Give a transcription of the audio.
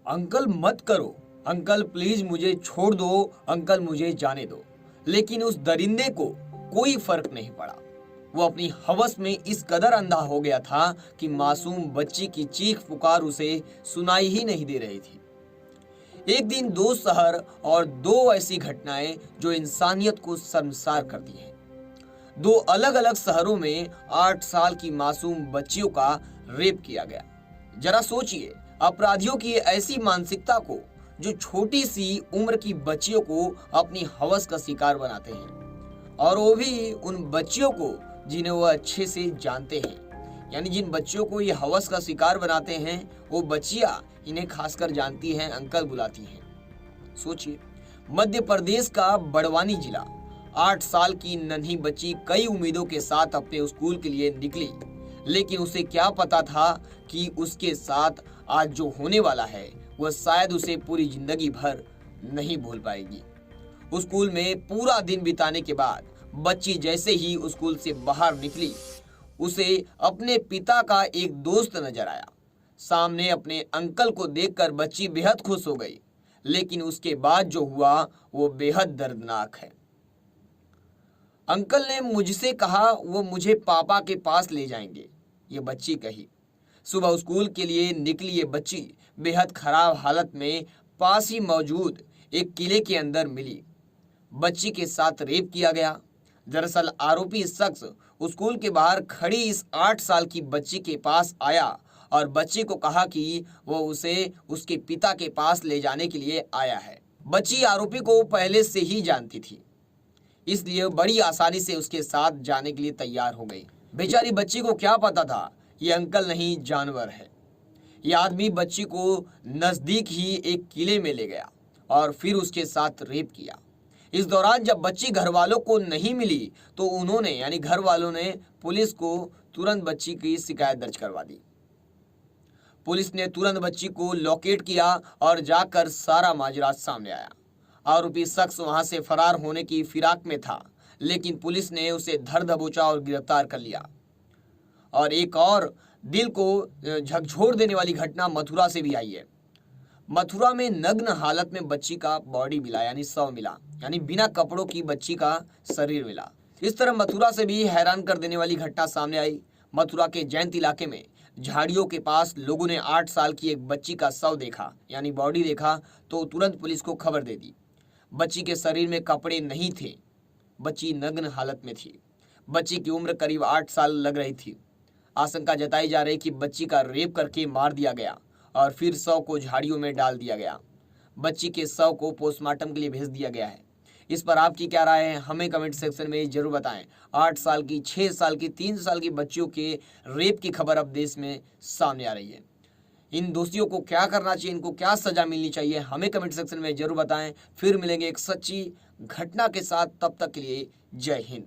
Uncle मत करो, uncle please मुझे छोड़ दो, अंकल मुझे जाने दो। लेकिन उस दरिंदे को कोई फर्क नहीं पड़ा। वो अपनी हवस में इस कदर अंधा हो गया था कि मासूम बच्ची की चीख पुकार उसे सुनाई ही नहीं दे रही थी। एक दिन दो शहर और दो ऐसी घटनाएं जो इंसानियत को शर्मसार कर दी हैं। दो अलग अलग शहरों में 8 साल की मासूम बच्चियों का रेप किया गया। जरा सोचिए, अपराधियों की ऐसी मानसिकता को जो छोटी सी उम्र की बच्चियों को अपनी हवस का शिकार बनाते हैं, और वो भी उन बच्चियों को जिन्हें वो अच्छे से जानते हैं। यानी जिन बच्चियों को ये हवस का शिकार बनाते हैं वो बच्चियां इन्हें खासकर जानती हैं, अंकल बुलाती हैं। सोचिए, मध्य प्रदेश का बड़वानी जिला। 8 साल की नन्ही बच्ची कई उम्मीदों के साथ अपने स्कूल के लिए निकली, लेकिन उसे क्या पता था कि उसके साथ आज जो होने वाला है वह शायद उसे पूरी जिंदगी भर नहीं भूल पाएगी। स्कूल में पूरा दिन बिताने के बाद बच्ची जैसे ही स्कूल से बाहर निकली, उसे अपने पिता का एक दोस्त नजर आया। सामने अपने अंकल को देखकर बच्ची बेहद खुश हो गई, लेकिन उसके बाद जो हुआ वो बेहद दर्दनाक है। अंकल ने मुझसे कहा वो मुझे पापा के पास ले जाएंगे, ये बच्ची कही। सुबह स्कूल के लिए निकली ये बच्ची बेहद खराब हालत में पास ही मौजूद एक किले के अंदर मिली। बच्ची के साथ रेप किया गया। दरअसल आरोपी शख्स स्कूल के बाहर खड़ी इस 8 साल की बच्ची के पास आया और बच्ची को कहा कि वो उसे उसके पिता के पास ले जाने के लिए आया है। बच्ची आरोपी को पहले से ही जानती थी, इसलिए बड़ी आसानी से उसके साथ जाने के लिए तैयार हो गई। बेचारी बच्ची को क्या पता था ये अंकल नहीं जानवर है। ये आदमी बच्ची को नजदीक ही एक किले में ले गया और फिर उसके साथ रेप किया। इस दौरान जब बच्ची घर वालों को नहीं मिली तो उन्होंने यानी घर वालों ने पुलिस को तुरंत बच्ची की शिकायत दर्ज करवा दी। पुलिस ने तुरंत बच्ची को लोकेट किया और जाकर सारा माजरा सामने आया। आरोपी शख्स वहां से फरार होने की फिराक में था, लेकिन पुलिस ने उसे धर दबोचा और गिरफ्तार कर लिया। और एक और दिल को झकझोर देने वाली घटना मथुरा से भी आई है। मथुरा में नग्न हालत में बच्ची का बॉडी मिला, यानी शव मिला, यानी बिना कपड़ों की बच्ची का शरीर मिला। इस तरह मथुरा से भी हैरान कर देने वाली घटना सामने आई। मथुरा के जयंत इलाके में झाड़ियों के पास लोगों ने 8 साल की एक बच्ची का शव देखा, यानी बॉडी देखा, तो तुरंत पुलिस को खबर दे दी। बच्ची के शरीर में कपड़े नहीं थे, बच्ची नग्न हालत में थी। बच्ची की उम्र करीब 8 साल लग रही थी। आशंका जताई जा रही कि बच्ची का रेप करके मार दिया गया और फिर शव को झाड़ियों में डाल दिया गया। बच्ची के शव को पोस्टमार्टम के लिए भेज दिया गया है। इस पर आपकी क्या राय है, हमें कमेंट सेक्शन में जरूर बताएं। 8 साल की, 6 साल की, 3 साल की बच्चियों के रेप की खबर अब देश में सामने आ रही है। इन दोषियों को क्या करना चाहिए, इनको क्या सजा मिलनी चाहिए, हमें कमेंट सेक्शन में जरूर बताएं। फिर मिलेंगे एक सच्ची घटना के साथ, तब तक के लिए जय हिंद।